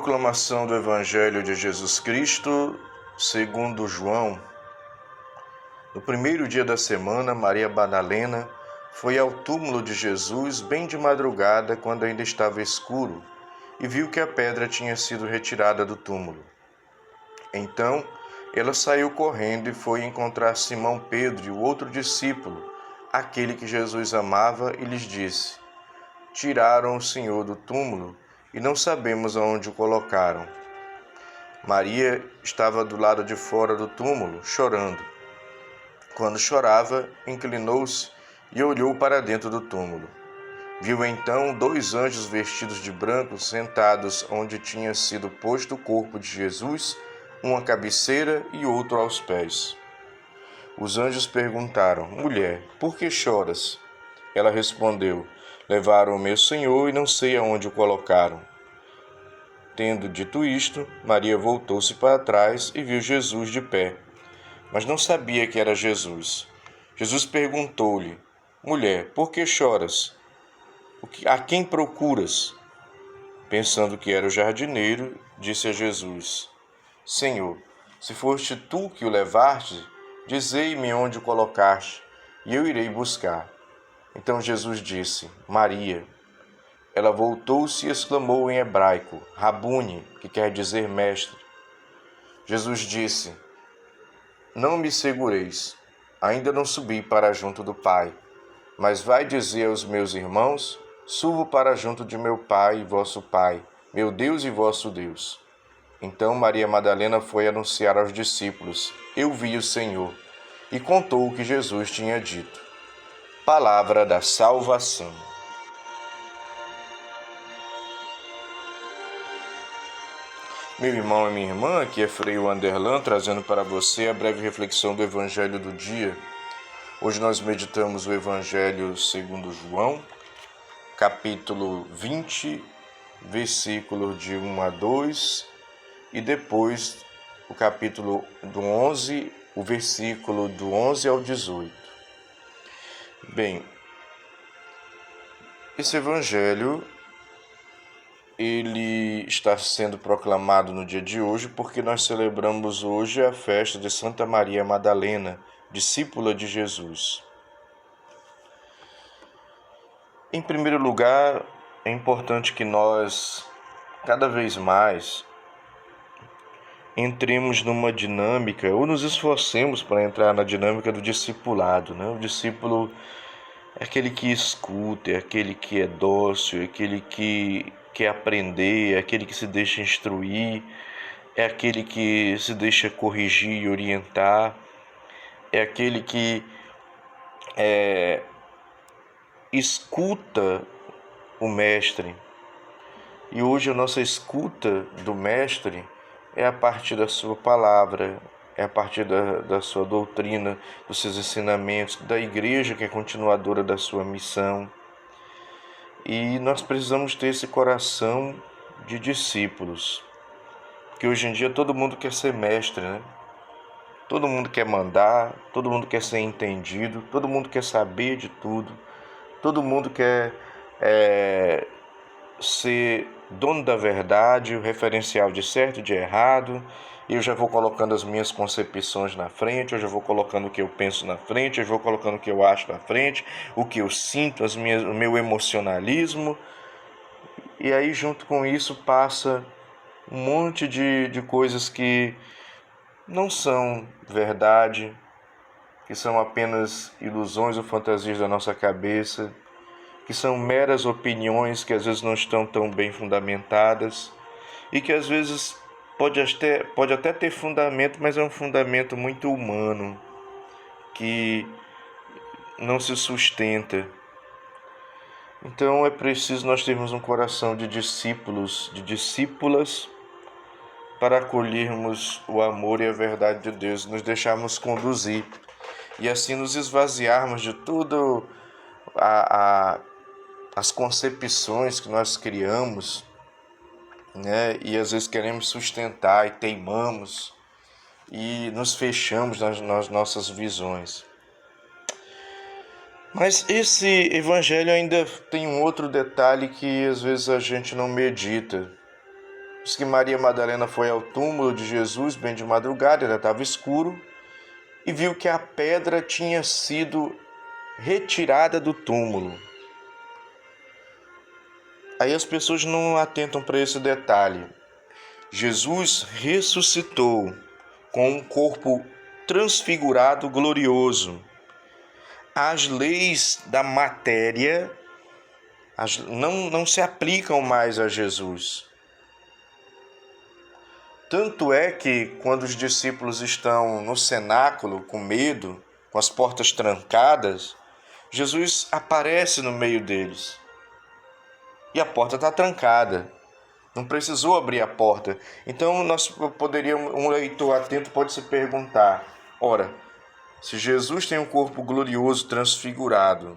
Proclamação do Evangelho de Jesus Cristo, segundo João. No primeiro dia da semana, Maria Madalena foi ao túmulo de Jesus bem de madrugada, quando ainda estava escuro, e viu que a pedra tinha sido retirada do túmulo. Então, ela saiu correndo e foi encontrar Simão Pedro e o outro discípulo, aquele que Jesus amava, e lhes disse: Tiraram o Senhor do túmulo e não sabemos aonde o colocaram. Maria estava do lado de fora do túmulo, chorando. Quando chorava, inclinou-se e olhou para dentro do túmulo. Viu então 2 anjos vestidos de branco sentados onde tinha sido posto o corpo de Jesus, um à cabeceira e outro aos pés. Os anjos perguntaram: Mulher, por que choras? Ela respondeu: Levaram o meu Senhor e não sei aonde o colocaram. Tendo dito isto, Maria voltou-se para trás e viu Jesus de pé, mas não sabia que era Jesus. Jesus perguntou-lhe: Mulher, por que choras? A quem procuras? Pensando que era o jardineiro, disse a Jesus: Senhor, se foste tu que o levaste, dizei-me onde o colocaste, e eu irei buscar. Então Jesus disse: Maria. Ela voltou-se e exclamou em hebraico: Rabune, que quer dizer mestre. Jesus disse: Não me segureis, ainda não subi para junto do Pai, mas vai dizer aos meus irmãos: Subo para junto de meu Pai e vosso Pai, meu Deus e vosso Deus. Então Maria Madalena foi anunciar aos discípulos: Eu vi o Senhor, e contou o que Jesus tinha dito. Palavra da salvação. Meu irmão e minha irmã, aqui é Frei Wanderlan, trazendo para você a breve reflexão do Evangelho do dia. Hoje nós meditamos o Evangelho segundo João, capítulo 20, versículos de 1 a 2, e depois o capítulo do 11, o versículo do 11 ao 18. Bem, esse Evangelho ele está sendo proclamado no dia de hoje porque nós celebramos hoje a festa de Santa Maria Madalena, discípula de Jesus. Em primeiro lugar, é importante que nós, cada vez mais, entremos numa dinâmica, ou nos esforcemos para entrar na dinâmica do discipulado, né? O discípulo é aquele que escuta, é aquele que é dócil, é aquele que quer aprender, é aquele que se deixa instruir, é aquele que se deixa corrigir e orientar, é aquele que escuta o Mestre. E hoje a nossa escuta do Mestre é a partir da sua palavra, é a partir da sua doutrina, dos seus ensinamentos, da igreja que é continuadora da sua missão. E nós precisamos ter esse coração de discípulos, que hoje em dia todo mundo quer ser mestre, né? Todo mundo quer mandar, todo mundo quer ser entendido, todo mundo quer saber de tudo, todo mundo quer ser dono da verdade, o referencial de certo e de errado. Eu já vou colocando as minhas concepções na frente, eu já vou colocando o que eu penso na frente, eu vou colocando o que eu acho na frente, o que eu sinto, o meu emocionalismo. E aí, junto com isso, passa um monte de coisas que não são verdade, que são apenas ilusões ou fantasias da nossa cabeça, que são meras opiniões que às vezes não estão tão bem fundamentadas e que às vezes pode até ter fundamento, mas é um fundamento muito humano, que não se sustenta. Então é preciso nós termos um coração de discípulos, de discípulas, para acolhermos o amor e a verdade de Deus, nos deixarmos conduzir e assim nos esvaziarmos de tudo as concepções que nós criamos, né? E às vezes queremos sustentar e teimamos e nos fechamos nas nossas visões. Mas esse evangelho ainda tem um outro detalhe que às vezes a gente não medita. Diz que Maria Madalena foi ao túmulo de Jesus bem de madrugada, ainda estava escuro, e viu que a pedra tinha sido retirada do túmulo. Aí as pessoas não atentam para esse detalhe. Jesus ressuscitou com um corpo transfigurado, glorioso. As leis da matéria não se aplicam mais a Jesus. Tanto é que quando os discípulos estão no cenáculo com medo, com as portas trancadas, Jesus aparece no meio deles. E a porta está trancada. Não precisou abrir a porta. Então um leitor atento pode se perguntar: ora, se Jesus tem um corpo glorioso transfigurado,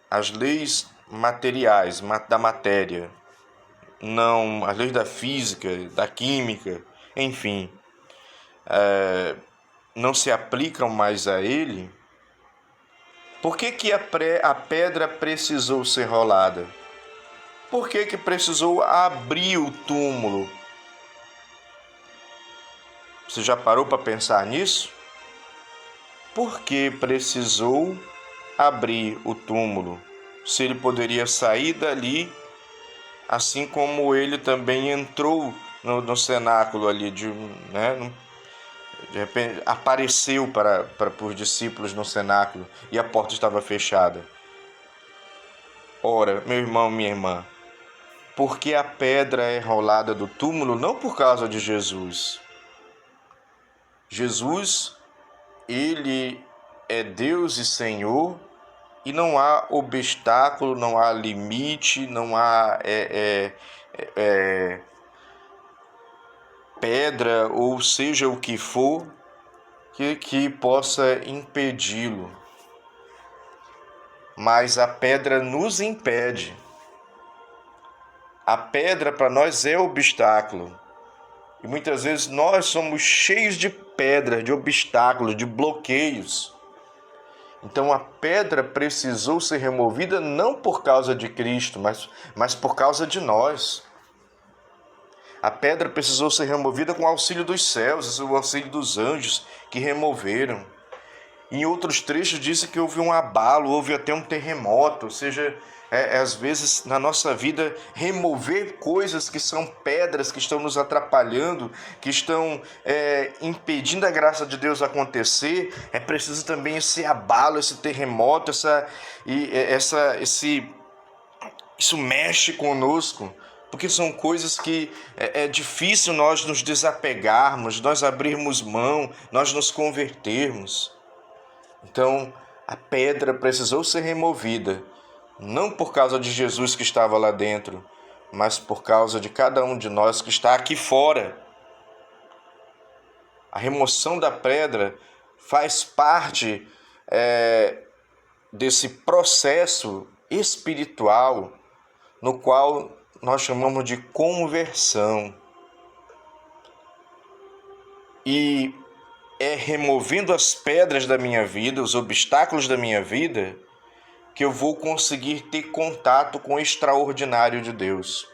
as leis materiais da matéria, não, as leis da física, da química, enfim, não se aplicam mais a ele, por que a pedra precisou ser rolada? Por que precisou abrir o túmulo? Você já parou para pensar nisso? Por que precisou abrir o túmulo? Se ele poderia sair dali, assim como ele também entrou no cenáculo ali, de repente apareceu para os discípulos no cenáculo e a porta estava fechada. Ora, meu irmão, minha irmã, porque a pedra é rolada do túmulo não por causa de Jesus. Jesus, ele é Deus e Senhor, e não há obstáculo, não há limite, não há pedra, ou seja o que for, que possa impedi-lo. Mas a pedra nos impede. A pedra para nós é obstáculo. E muitas vezes nós somos cheios de pedras, de obstáculos, de bloqueios. Então a pedra precisou ser removida não por causa de Cristo, mas por causa de nós. A pedra precisou ser removida com o auxílio dos céus, o auxílio dos anjos que removeram. Em outros trechos disse que houve um abalo, houve até um terremoto, ou seja, às vezes na nossa vida remover coisas que são pedras, que estão nos atrapalhando, que estão impedindo a graça de Deus acontecer, é preciso também esse abalo, esse terremoto, isso mexe conosco, porque são coisas que é difícil nós nos desapegarmos, nós abrirmos mão, nós nos convertermos. Então, a pedra precisou ser removida, não por causa de Jesus que estava lá dentro, mas por causa de cada um de nós que está aqui fora. A remoção da pedra faz parte desse processo espiritual no qual nós chamamos de conversão. E é removendo as pedras da minha vida, os obstáculos da minha vida, que eu vou conseguir ter contato com o extraordinário de Deus.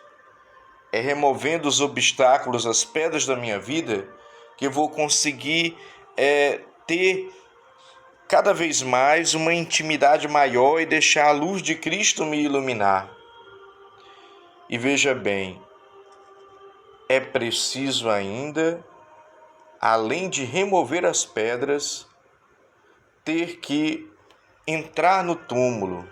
É removendo os obstáculos, as pedras da minha vida, que eu vou conseguir ter cada vez mais uma intimidade maior e deixar a luz de Cristo me iluminar. E veja bem, é preciso ainda, além de remover as pedras, ter que entrar no túmulo.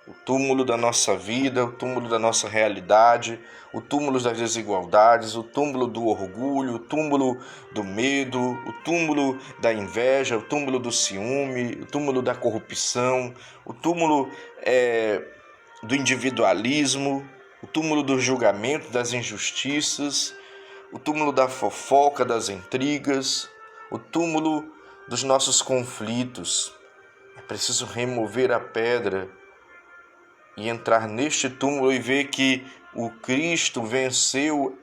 O túmulo da nossa vida, o túmulo da nossa realidade, o túmulo das desigualdades, o túmulo do orgulho, o túmulo do medo, o túmulo da inveja, o túmulo do ciúme, o túmulo da corrupção, o túmulo do individualismo, o túmulo do julgamento, das injustiças, o túmulo da fofoca, das intrigas, o túmulo dos nossos conflitos. É preciso remover a pedra e entrar neste túmulo e ver que o Cristo venceu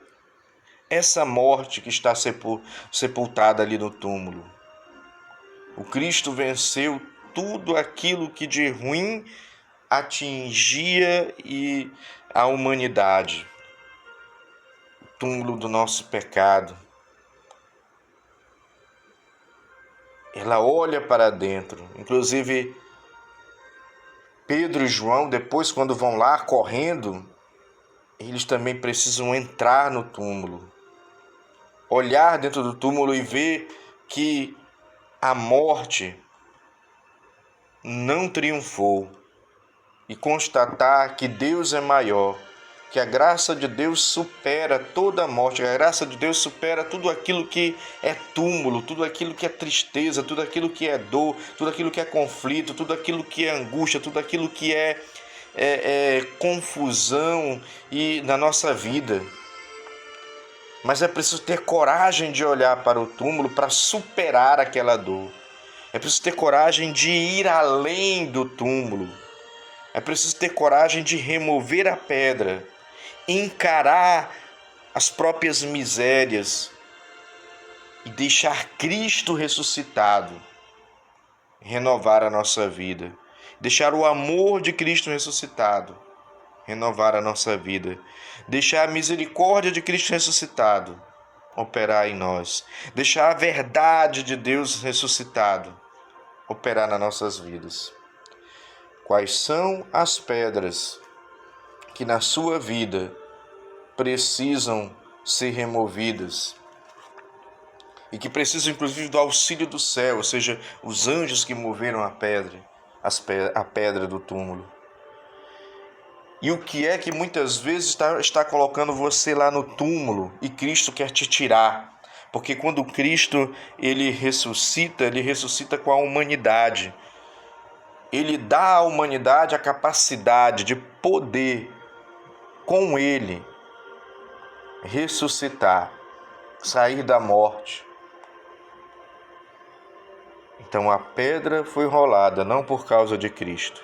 essa morte que está sepultada ali no túmulo. O Cristo venceu tudo aquilo que de ruim atingia a humanidade. túmulo do nosso pecado. Ela olha para dentro. Inclusive, Pedro e João, depois, quando vão lá correndo, eles também precisam entrar no túmulo, olhar dentro do túmulo e ver que a morte não triunfou e constatar que Deus é maior, que a graça de Deus supera toda a morte, que a graça de Deus supera tudo aquilo que é túmulo, tudo aquilo que é tristeza, tudo aquilo que é dor, tudo aquilo que é conflito, tudo aquilo que é angústia, tudo aquilo que é confusão e na nossa vida. Mas é preciso ter coragem de olhar para o túmulo para superar aquela dor. É preciso ter coragem de ir além do túmulo. É preciso ter coragem de remover a pedra, encarar as próprias misérias e deixar Cristo ressuscitado renovar a nossa vida. Deixar o amor de Cristo ressuscitado renovar a nossa vida. Deixar a misericórdia de Cristo ressuscitado operar em nós. Deixar a verdade de Deus ressuscitado operar nas nossas vidas. Quais são as pedras que na sua vida precisam ser removidas e que precisam inclusive do auxílio do céu, ou seja, os anjos que moveram a pedra do túmulo? E o que é que muitas vezes está colocando você lá no túmulo e Cristo quer te tirar? Porque quando Cristo ele ressuscita com a humanidade. Ele dá à humanidade a capacidade de poder, com Ele, ressuscitar, sair da morte. Então a pedra foi rolada não por causa de Cristo.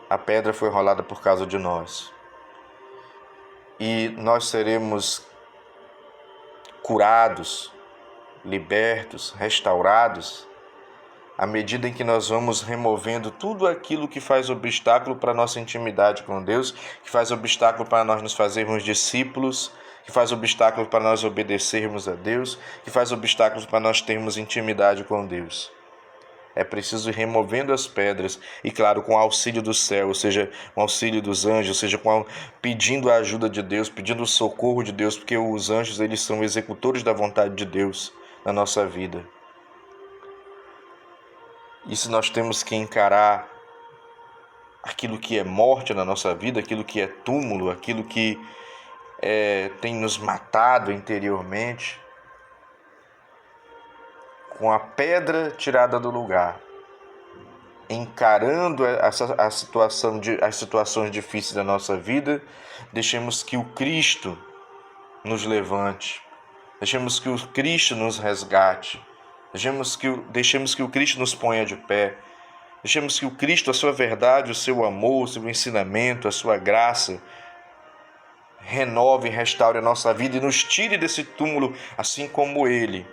A pedra foi rolada por causa de nós. E nós seremos curados, libertos, restaurados, à medida em que nós vamos removendo tudo aquilo que faz obstáculo para a nossa intimidade com Deus, que faz obstáculo para nós nos fazermos discípulos, que faz obstáculo para nós obedecermos a Deus, que faz obstáculos para nós termos intimidade com Deus. É preciso ir removendo as pedras e, claro, com o auxílio do céu, ou seja, com o auxílio dos anjos, ou seja, pedindo a ajuda de Deus, pedindo o socorro de Deus, porque os anjos eles são executores da vontade de Deus na nossa vida. Isso nós temos que encarar aquilo que é morte na nossa vida, aquilo que é túmulo, aquilo que tem nos matado interiormente, com a pedra tirada do lugar, encarando as situações difíceis da nossa vida, deixemos que o Cristo nos levante, deixemos que o Cristo nos resgate, deixemos que o Cristo nos ponha de pé, deixemos que o Cristo, a sua verdade, o seu amor, o seu ensinamento, a sua graça, renove e restaure a nossa vida e nos tire desse túmulo, assim como Ele,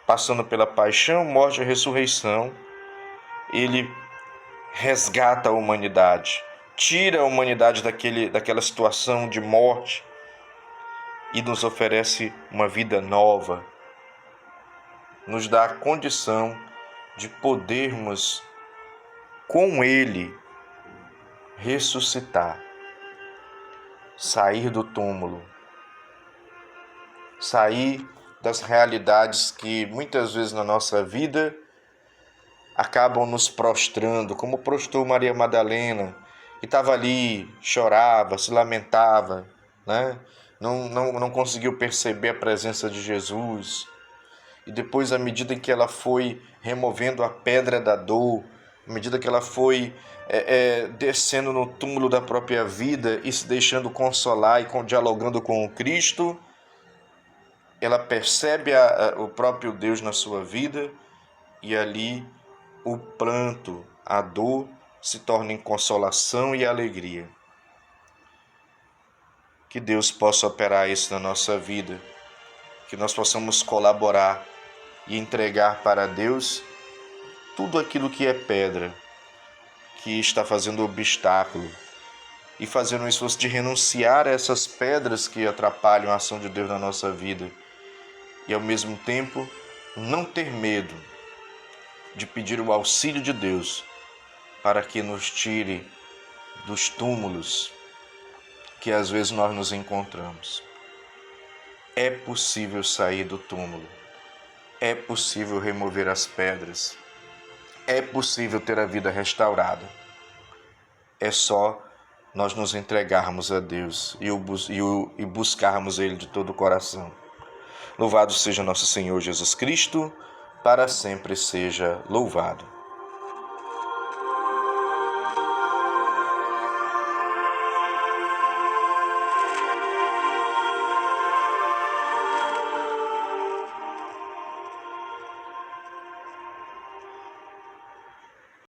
passando pela paixão, morte e ressurreição, Ele resgata a humanidade, tira a humanidade daquela situação de morte e nos oferece uma vida nova, nos dá a condição de podermos, com Ele, ressuscitar, sair do túmulo, sair das realidades que muitas vezes na nossa vida acabam nos prostrando, como prostrou Maria Madalena, que estava ali, chorava, se lamentava, né? Não conseguiu perceber a presença de Jesus. E depois, à medida em que ela foi removendo a pedra da dor, à medida que ela foi descendo no túmulo da própria vida e se deixando consolar e dialogando com o Cristo, ela percebe o próprio Deus na sua vida e ali o pranto, a dor se torna em consolação e alegria. Que Deus possa operar isso na nossa vida, que nós possamos colaborar e entregar para Deus tudo aquilo que é pedra, que está fazendo obstáculo e fazer um esforço de renunciar a essas pedras que atrapalham a ação de Deus na nossa vida. E ao mesmo tempo, não ter medo de pedir o auxílio de Deus para que nos tire dos túmulos que às vezes nós nos encontramos. É possível sair do túmulo. É possível remover as pedras. É possível ter a vida restaurada. É só nós nos entregarmos a Deus e buscarmos Ele de todo o coração. Louvado seja nosso Senhor Jesus Cristo, para sempre seja louvado.